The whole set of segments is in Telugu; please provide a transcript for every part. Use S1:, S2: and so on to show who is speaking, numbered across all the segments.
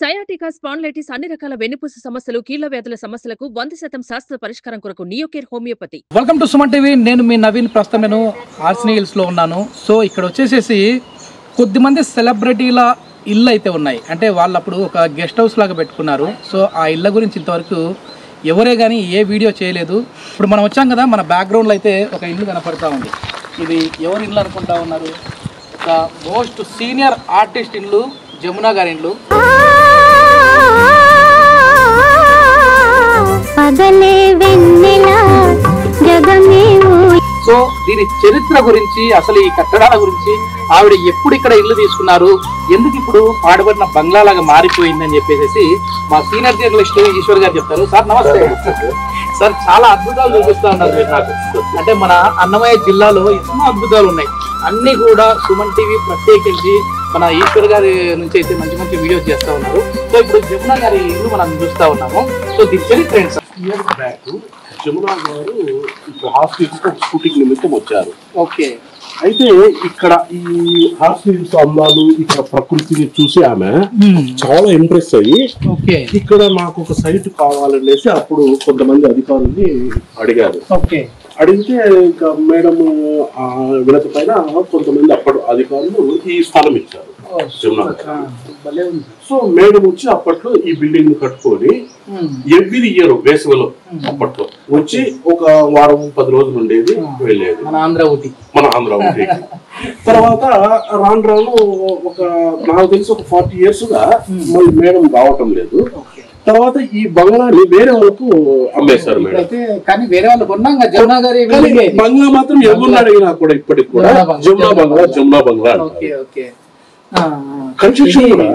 S1: సయాటికా స్పాండిలైటిస్ అన్ని రకాల వెన్నుపూస సమస్యలు, కీళ్ల వ్యాధుల సమస్యలకు 100% శాస్త్ర పరిష్కారం కొరకు Neocare homeopathy.
S2: Welcome to Suman TV. నేను మీ నవీన్. ప్రస్తుతం నేను హార్సినీ హిల్స్ లో ఉన్నాను. సో ఇక్కడ వచ్చేసేసి కొద్దిమంది సెలబ్రిటీల ఇల్లు అయితే ఉన్నాయి. అంటే వాళ్ళు అప్పుడు ఒక గెస్ట్ హౌస్ లాగా పెట్టుకున్నారు. సో ఆ ఇళ్ళ గురించి ఇంతవరకు ఎవరే కానీ ఏ వీడియో చేయలేదు. ఇప్పుడు మనం వచ్చాం కదా, మన బ్యాక్గ్రౌండ్లో అయితే ఒక ఇల్లు కనపడతా ఉంది. ఇది ఎవరి ఇల్లు అనుకుంటా ఉన్నారు? ద మోస్ట్ సీనియర్ ఆర్టిస్ట్ ఇల్లు, జమునా గారి ఇల్లు. సో దీని చరిత్ర గురించి, అసలు ఈ కట్టడాల గురించి, ఆవిడ ఎప్పుడు ఇక్కడ ఇల్లు తీసుకున్నారు, ఎందుకు ఇప్పుడు పాడుబడిన బంగ్లాలాగా మారిపోయిందని చెప్పేసి మా సీనియర్ జర్నలిస్ట్ ఈశ్వర్ గారు చెప్తారు. సార్ నమస్తే. సార్ చాలా అద్భుతాలు చూపిస్తా ఉన్నారు మీరు నాకు. అంటే మన అన్నమయ్య జిల్లాలో ఎన్నో అద్భుతాలు ఉన్నాయి. అన్ని కూడా సుమన్ టీవీ ప్రత్యేకించి మన ఈశ్వర్ గారి నుంచి అయితే మంచి మంచి వీడియోస్ చేస్తా ఉన్నారు. సో ఇప్పుడు జమునా గారి ఇల్లు మనం చూస్తా ఉన్నాము. సో దీని చరిత్ర ఏంటి సార్?
S3: జమునా గారు ఇప్పుడు హాస్పిటల్స్ షూటింగ్ నిమిత్తం వచ్చారు.
S2: ఓకే.
S3: అయితే ఇక్కడ ఈ హాస్పిటల్స్ అందాలు, ఇక్కడ ప్రకృతిని చూసి ఆమె చాలా ఇంప్రెస్ అయ్యి ఇక్కడ నాకు ఒక సైట్ కావాలనేసి అప్పుడు కొంతమంది అధికారుల్ని అడిగారు. అడిగితే ఇంకా మేడం విడత పైన కొంతమంది అప్పటి అధికారులు ఈ స్థలం ఇచ్చారు జమునా. సో మేడం వచ్చి అప్పట్లో ఈ బిల్డింగ్ కట్టుకొని ఎవ్రీ ఇయర్ వేసవిలో అప్పట్లో వచ్చి ఒక వారం 10 రోజులు ఉండేది, వెళ్ళేది మన ఆంధ్ర ఊటీ. తర్వాత రాను రాను ఒక నాకు తెలిసి ఒక 40 years గా మళ్ళీ మేడం రావటం లేదు. తర్వాత ఈ బంగ్లాని వేరే వాళ్ళకు అమ్మేశారు మేడం.
S2: కానీ వేరే వాళ్ళు కొన్నాక జమునా గారి
S3: బంగ్లా మాత్రం ఎవరిని అడిగినా కూడా ఇప్పటికి కూడా జమునా బంగ్లా కన్స్ట్రక్షన్ కూడా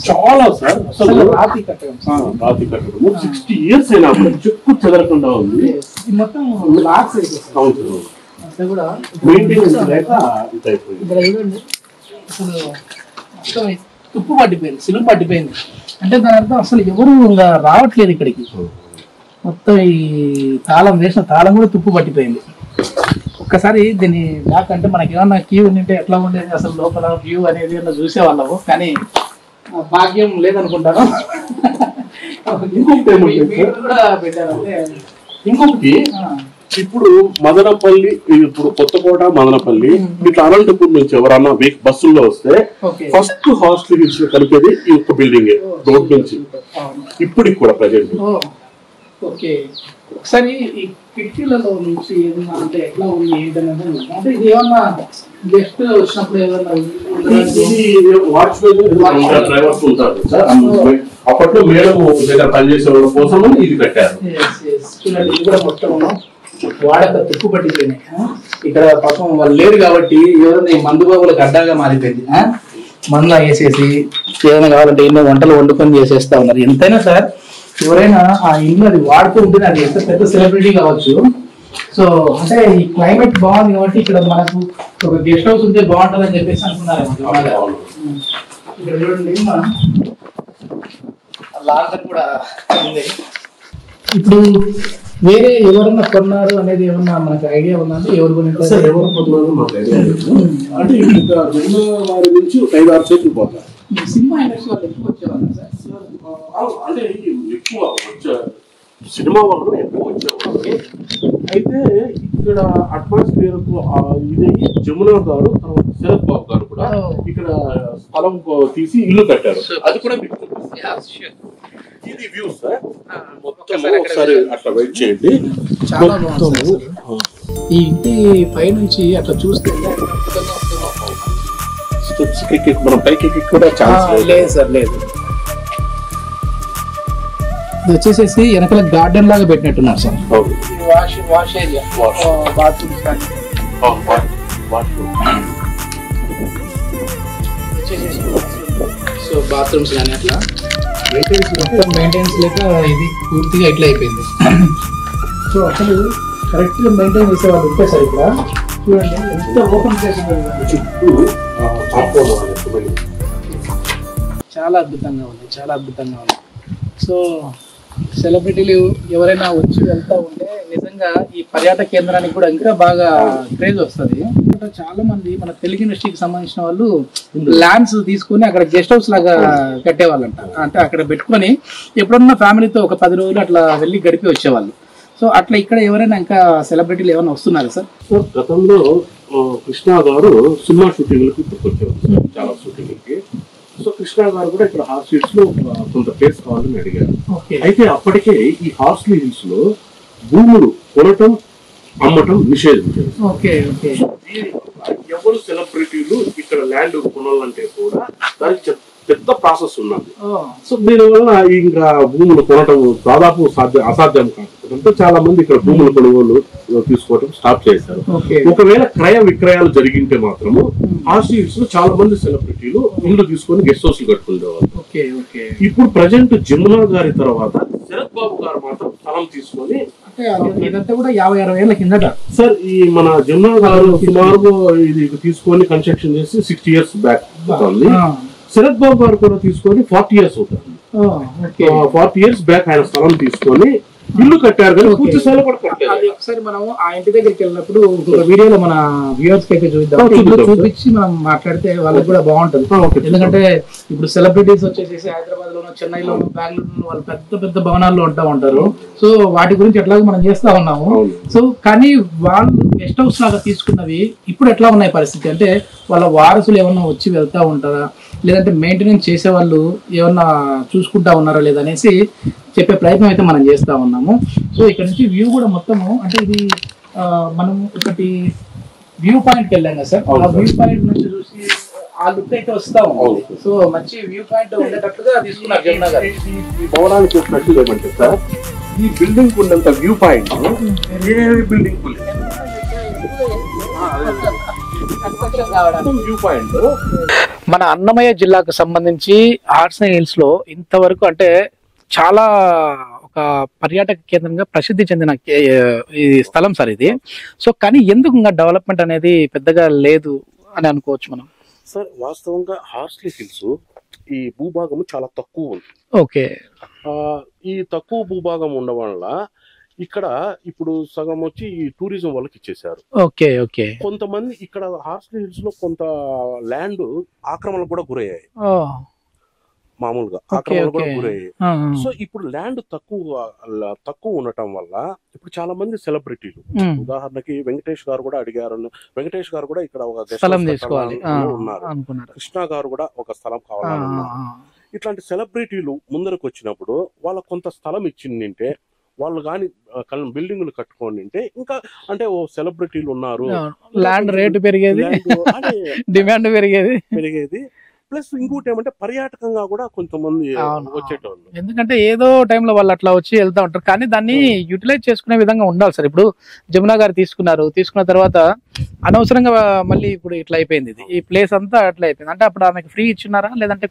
S3: చాలా సార్ అసలు రాతి కట్టడం 60 years అయినా చెక్కు చెదరకుండా ఉంది. మెయింటెనెన్స్ లేక
S2: ఇదైపోయింది. తుప్పు పట్టిపోయింది, సిలుపు పట్టిపోయింది. అంటే దాని అర్థం అసలు ఎవరు ఇంకా రావట్లేదు ఇక్కడికి. మొత్తం ఈ తాళం వేసిన తాళం కూడా తుప్పు పట్టిపోయింది. ఒక్కసారి దీన్ని బ్యాక్ అంటే మనకి ఏమన్నా క్యూ ఉంటే ఎట్లా ఉండేది, అసలు లోపల వ్యూ అనేది చూసేవాళ్ళము. కానీ భాగ్యం లేదనుకుంటాను.
S3: ఇంకొకటి ఇప్పుడు మదనపల్లి, ఇప్పుడు కొత్తకోట మదనపల్లి ఇట్లా అనంతపూర్ నుంచి ఎవరన్నా బస్సుల్లో వస్తే ఫస్ట్ హాస్టల్ హిల్స్ లో కలిపేది ఈ ఒక్క బిల్డింగ్ రోడ్ నుంచి ఇప్పటికి కూడా ప్రజెంట్.
S2: ఓకే. ఒకసారి ఈ కిటికీలలో నుంచి ఏదన్నా అంటే ఎట్లా ఉంది ఏంటనేది, అంటే ఇది ఏమన్నా గెస్ట్ వచ్చినప్పుడు ఏదన్నా
S3: డ్రైవర్స్ ఉంటారు సార్. అప్పట్లో మేడం దగ్గర పనిచేసే వాళ్ళ కోసం ఇది కట్టారు.
S2: చూడండి, ఇది కూడా మొత్తం వాడక తుప్పు పట్టిపోయినాయి. ఇక్కడ పాపం వాళ్ళు లేరు కాబట్టి ఎవరైనా ఈ మందు బాబులకు అడ్డాగా మారిపోయింది. మందు వేసేసి ఏదైనా కావాలంటే ఎన్నో వంటలు వండుకొని చేసేస్తా ఉన్నారు. ఎంతైనా సార్ ఎవరైనా ఆ ఇల్లు అది వాడుతూ ఉంటే అది ఎంత పెద్ద సెలబ్రిటీ కావచ్చు. సో అంటే ఈ క్లైమేట్ బాగుంది కాబట్టి ఇక్కడ మనకు ఒక గెస్ట్ హౌస్ ఉంటే బాగుంటుంది అని చెప్పేసి అనుకున్నారు. ఇక్కడ చూడండి, మనం లాంతర్ కూడా ఉంది. ఇప్పుడు వేరే ఎవరన్నా కొన్నారు అనేది ఏమన్నా మనకు ఐడియా ఉందా? ఎవరు కొన్నారు,
S3: ఎవరు కొన్నారు మాకు ఐడియా లేదు. అంటే ఇంకా జమునా వారి నుంచి 5-6 చేతులు పోతారు.
S2: సినిమా ఇండస్ట్రీ వాళ్ళు ఎక్కువ వచ్చేవాళ్ళు సార్.
S3: అంటే ఎక్కువ వచ్చారు, సినిమా వాళ్ళు ఎక్కువ వచ్చేవాళ్ళు. అయితే ఇక్కడ అట్మాస్ఫియర్ ఇది జమునా గారు, తర్వాత శరత్ బాబు గారు కూడా ఇక్కడ స్థలం తీసి ఇల్లు కట్టారు. అది కూడా మీకు ఇది వ్యూ సార్. మొత్తం ఒకసారి అట్లా వెయిట్ చేయండి.
S2: చాలా బాగుంది. ఈ ఇంటి పై నుంచి అట్లా చూస్తే
S3: స్టెప్స్ మనం పైకి కూడా ఛాన్స్
S2: లేదు సార్, లేదు. ఇది వచ్చేసేసి వెనకాల గార్డెన్ లాగా పెట్టినట్టున్నారు సార్. వాష్ ఏరియా, బాత్రూమ్స్ కానీ సో బాత్రూమ్స్ కానీ అట్లా మెయింటెనెన్స్ లేక ఇది పూర్తిగా ఇట్లా అయిపోయింది. సో అసలు కరెక్ట్ గా మెయింటైన్ చేసే వాళ్ళు ఉంటే సార్ ఇక్కడ చూడండి ఎంత ఓపెన్ ప్లేస్ చుట్టూ. చాలా అద్భుతంగా ఉంది, చాలా అద్భుతంగా ఉంది. సో సెలబ్రిటీలు ఎవరైనా వచ్చి వెళ్తా ఉంటే నిజంగా ఈ పర్యాటక కేంద్రానికి కూడా ఇంకా బాగా క్రేజ్ వస్తుంది. ఇదివరకట చాలా మంది మన తెలుగు ఇండస్ట్రీకి సంబంధించిన వాళ్ళు ల్యాండ్స్ తీసుకుని అక్కడ గెస్ట్ హౌస్ లాగా కట్టేవాళ్ళంట. అంటే అక్కడ పెట్టుకొని ఎప్పుడన్నా ఫ్యామిలీతో ఒక 10 రోజులు అట్లా వెళ్ళి గడిపి వచ్చేవాళ్ళు. సో అట్లా ఇక్కడ ఎవరైనా ఇంకా సెలబ్రిటీలు ఏమైనా వస్తున్నారా సార్?
S3: గతంలో కృష్ణ గారు సినిమా షూటింగ్లకు వచ్చేవారు, చాలా షూటింగ్లకి. సో కృష్ణ గారు కూడా ఇక్కడ హార్స్ హిల్స్ లో కొంత ప్లేస్ కావాలని అడిగారు. అయితే అప్పటికే ఈ హార్స్లీ హిల్స్ లో భూములు కొనటం అమ్మటం నిషేధించారు. ఎవరు సెలబ్రిటీలు ఇక్కడ ల్యాండ్ కొనాలంటే కూడా దానికి పెద్ద ప్రాసెస్ ఉన్నది. సో దీనివల్ల ఇంకా భూములు కొనటం దాదాపు అసాధ్యం కాకపోవడంతో చాలా మంది ఇక్కడ భూములు కొనుగోలు తీసుకోవడం స్టార్ట్ చేశారు. ఒకవేళ క్రయ విక్రయాలు జరిగింటే మాత్రము హార్స్లీ హిల్స్ లో చాలా మంది సెలబ్రిటీలు ఇల్లు తీసుకొని గెస్ట్ హౌస్ కట్టుకునేవాళ్ళు. ఇప్పుడు ప్రజెంట్ జమునా గారి తర్వాత శరత్ బాబు గారు మాత్రం స్థలం తీసుకొని,
S2: ఇదంతా కూడా 50-60 ఏళ్ల కిందట
S3: సార్ ఈ మన జమునా గారు సుమారు ఇది తీసుకొని కన్స్ట్రక్షన్ చేసి 60 years బ్యాక్ అవుతుంది. శరత్ బాబు గారు కూడా తీసుకొని 40 years అవుతుంది. 40 years బ్యాక్ ఆయన స్థలం తీసుకొని ఇల్లు కట్టారు కానీ పూర్తి స్థలం కూడా కట్టారు.
S2: అది ఒకసారి మనం ఆ ఇంటి దగ్గరికి వెళ్ళినప్పుడు వీడియోలో మన వ్యూవర్స్ కి అయితే చూపించి మనం మాట్లాడితే వాళ్ళకి కూడా బాగుంటుంది. ఎందుకంటే ఇప్పుడు సెలబ్రిటీస్ వచ్చేసి హైదరాబాద్ లోను, చెన్నైలోను, బెంగళూరులో వాళ్ళు పెద్ద పెద్ద భవనాల్లో ఉంటారు. సో వాటి గురించి ఎట్లాగో మనం చేస్తా ఉన్నాము. సో కానీ వాళ్ళు గెస్ట్ హౌస్ లాగా తీసుకున్నవి ఇప్పుడు ఎట్లా ఉన్నాయి పరిస్థితి అంటే వాళ్ళ వారసులు ఏమన్నా వచ్చి వెళ్తా ఉంటారా, లేదంటే మెయింటెనెన్స్ చేసే వాళ్ళు ఏమన్నా చూసుకుంటా ఉన్నారా లేదనేసి చెప్పే ప్రయత్నం అయితే మనం చేస్తా ఉన్నాము. సో ఇక్కడ నుంచి వ్యూ కూడా మొత్తము అంటే ఇది మనం ఒకటి వ్యూ పాయింట్కి వెళ్ళాం కదా సార్, ఆ వ్యూ పాయింట్ నుంచి చూసి ఆ లుక్ అయితే వస్తాము. సో మంచి వ్యూ పాయింట్ ఉండేటట్లుగా తీసుకున్నారు జమునా గారు.
S3: ఈ భవనానికి చూసినట్లు ఏమంటే సార్ ఈ బిల్డింగ్ ఉన్నంత view point building view point
S2: మన అన్నమయ్య జిల్లాకు సంబంధించి హార్స్లీ హిల్స్ లో ఇంతవరకు అంటే చాలా ఒక పర్యాటక కేంద్రంగా ప్రసిద్ధి చెందిన ఈ స్థలం సార్ ఇది. సో కానీ ఎందుకు ఇంకా డెవలప్మెంట్ అనేది పెద్దగా లేదు అని అనుకోవచ్చు మనం
S3: సార్? వాస్తవంగా హార్స్లీ హిల్స్ ఈ భూభాగం చాలా తక్కువ ఉంది.
S2: ఓకే,
S3: ఈ తక్కువ భూభాగం ఉండడం వల్ల ఇక్కడ ఇప్పుడు సగం వచ్చి ఈ టూరిజం వాళ్ళకి ఇచ్చేసారు.
S2: ఓకే ఓకే,
S3: కొంతమంది ఇక్కడ హార్స్లీ హిల్స్ లో కొంత ల్యాండ్ ఆక్రమణకు కూడా గురయ్యాయి, మామూలుగా ఆక్రమణకు కూడా గురయ్యాయి. సో ఇప్పుడు ల్యాండ్ తక్కువ ఉండటం వల్ల ఇప్పుడు చాలా మంది సెలబ్రిటీలు, ఉదాహరణకి వెంకటేష్ గారు కూడా అడిగారు, వెంకటేష్ గారు కూడా ఇక్కడ ఒక స్థలం తీసుకోవాలి ఉన్నారు, కృష్ణ గారు కూడా ఒక స్థలం కావాలన్నారు. ఇట్లాంటి సెలబ్రిటీలు ముందరకు వచ్చినప్పుడు వాళ్ళ కొంత స్థలం ఇచ్చిందంటే వాళ్ళు కానీ బిల్డింగ్లు కట్టుకోండి అంటే ఇంకా అంటే ఓ సెలబ్రిటీలు ఉన్నారు,
S2: ల్యాండ్ రేటు పెరిగేది, డిమాండ్ పెరిగేది.
S3: ప్లస్ ఇంకోటి ఏమంటే పర్యాటకంగా కూడా కొంతమంది వచ్చేటోళ్ళు,
S2: ఎందుకంటే ఏదో టైంలో వాళ్ళు అట్లా వచ్చి వెళ్తా ఉంటారు. కానీ దాన్ని యూటిలైజ్ చేసుకునే విధంగా ఉండాలి సార్. ఇప్పుడు జమునా గారు తీసుకున్న తర్వాత అనవసరంగా మళ్ళీ ఇప్పుడు ఇట్లా అయిపోయింది, ఈ ప్లేస్ అంతా అట్లా అయిపోయింది. అంటే అప్పుడు ఆమెకు ఫ్రీ ఇచ్చినారా లేదంటే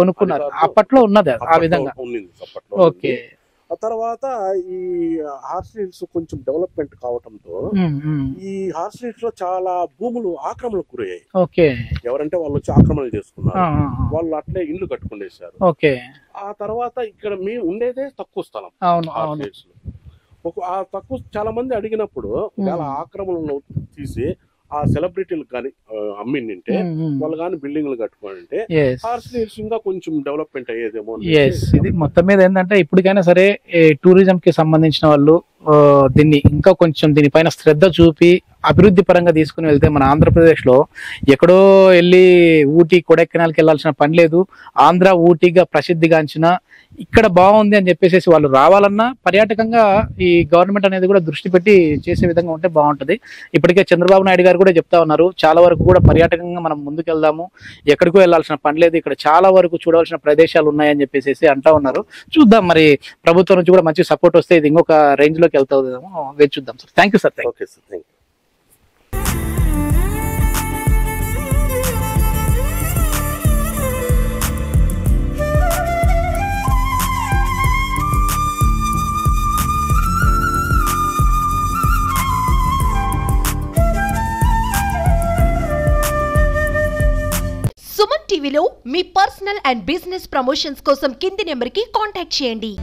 S2: కొనుక్కున్నారు? అప్పట్లో ఉన్నది ఆ విధంగా. ఓకే,
S3: ఆ తర్వాత ఈ హార్స్లీ హిల్స్ కొంచెం డెవలప్మెంట్ కావటంతో ఈ హార్స్లీ హిల్స్ లో చాలా భూములు ఆక్రమణకు గురయ్యాయి.
S2: ఓకే,
S3: ఎవరంటే వాళ్ళు వచ్చి ఆక్రమణ చేసుకున్నారు, వాళ్ళు అట్లే ఇల్లు కట్టుకునేసారు.
S2: ఓకే,
S3: ఆ తర్వాత ఇక్కడ మేము ఉండేదే తక్కువ స్థలం. ఆ తక్కువ చాలా మంది అడిగినప్పుడు చాలా ఆక్రమణలు తీసి ఆ సెలబ్రిటీలకు కానీ అమ్మింటే వాళ్ళు కానీ బిల్డింగ్లు కట్టుకోండి హార్స్లీ హిల్స్ ఇంకా కొంచెం డెవలప్మెంట్ అయ్యేదేమో.
S2: ఇది మొత్తం మీద ఏంటంటే ఇప్పటికైనా సరే టూరిజం కి సంబంధించిన వాళ్ళు దీన్ని ఇంకా కొంచెం దీనిపైన శ్రద్ధ చూపి అభివృద్ధి పరంగా తీసుకుని వెళ్తే మన ఆంధ్రప్రదేశ్ లో ఎక్కడో వెళ్ళి ఊటీ కొడైకెనాల్కి వెళ్ళాల్సిన పని లేదు. ఆంధ్ర ఊటీగా ప్రసిద్ధిగాంచిన ఇక్కడ బాగుంది అని చెప్పేసి వాళ్ళు రావాలన్నా పర్యాటకంగా ఈ గవర్నమెంట్ అనేది కూడా దృష్టి పెట్టి చేసే విధంగా ఉంటే బాగుంటది. ఇప్పటికే చంద్రబాబు నాయుడు గారు కూడా చెప్తా ఉన్నారు, చాలా వరకు కూడా పర్యాటకంగా మనం ముందుకు వెళ్దాము, ఎక్కడికో వెళ్ళాల్సిన పని లేదు, ఇక్కడ చాలా వరకు చూడవలసిన ప్రదేశాలు ఉన్నాయని చెప్పేసి అంటా ఉన్నారు. చూద్దాం, మరి ప్రభుత్వం నుంచి కూడా మంచి సపోర్ట్ వస్తే ఇది ఇంకొక రేంజ్ లోకి వెళ్తామో వేచి చూద్దాం sir. Thank you sir.
S3: Okay sir, thank you.
S4: Suman టీవీలో మీ పర్సనల్ అండ్ బిజినెస్ ప్రమోషన్స్ కోసం కింది నెంబర్కి కాంటాక్ట్ చేయండి.